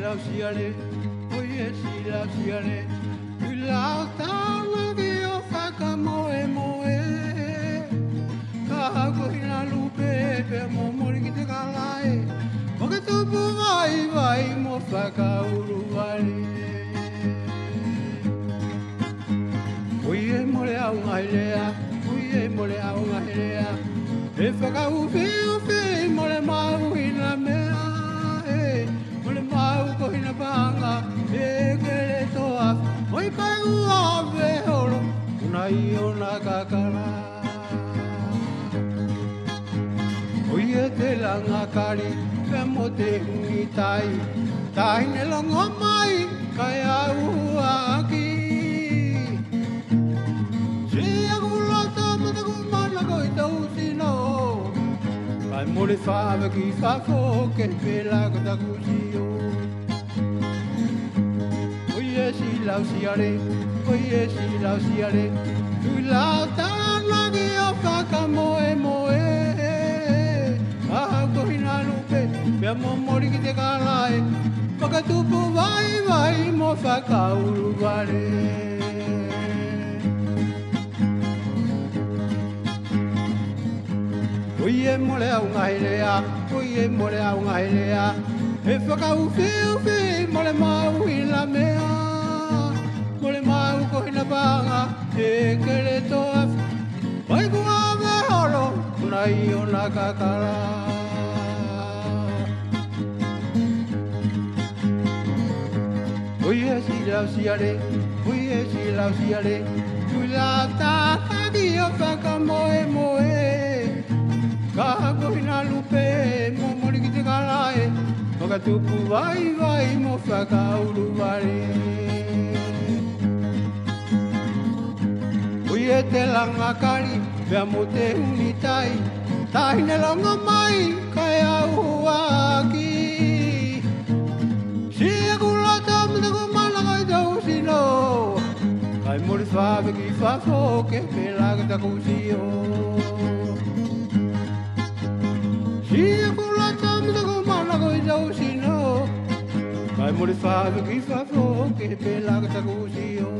la siale, oye si la siale, la tala que o faca moe moe, cago ina lupe pe mo mori ki te kalae, porque tu vai vai mo faca uruale. Oye mole au ngailea, oye mole au ngailea, e faca ufe ufe mole mau ina mea. Ina banga e kele toa oi kai ave holo una iona kakala oi e te langa kari pe mote uni tai ne longo mai kai au aki si agulo to mata ku mana koi tau sino kai mole fa ki fa fo ke pela ka kusio si la siare, oye si la siare, tu la tana que o faca moe moe, ah coina lupe, me amo mori que te calae, porque tu vai vai mo faca urubare. Oye mole a unha ilea, oye mole a unha ilea, e faca ufe ufe mole mau ila mea. Mole mau ko ina banga e kele toa vai ku ave holo una iona kakala oye si la siare oye si la siare tu la ta di o faka moe moe ka ko ina lupe mo mori ki te kalae moka tupu vai vai mo faka urubare. Oye te langa kari, vea mote unitai, tai ne longa mai, kai au aki. Si e kula tamu te kumana kai tau sino, kai mori whawe ki whafo ke pelaga ta kusio. Si e kula tamu te kumana kai tau sino, kai mori whawe ki whafo ke pelaga ta kusio.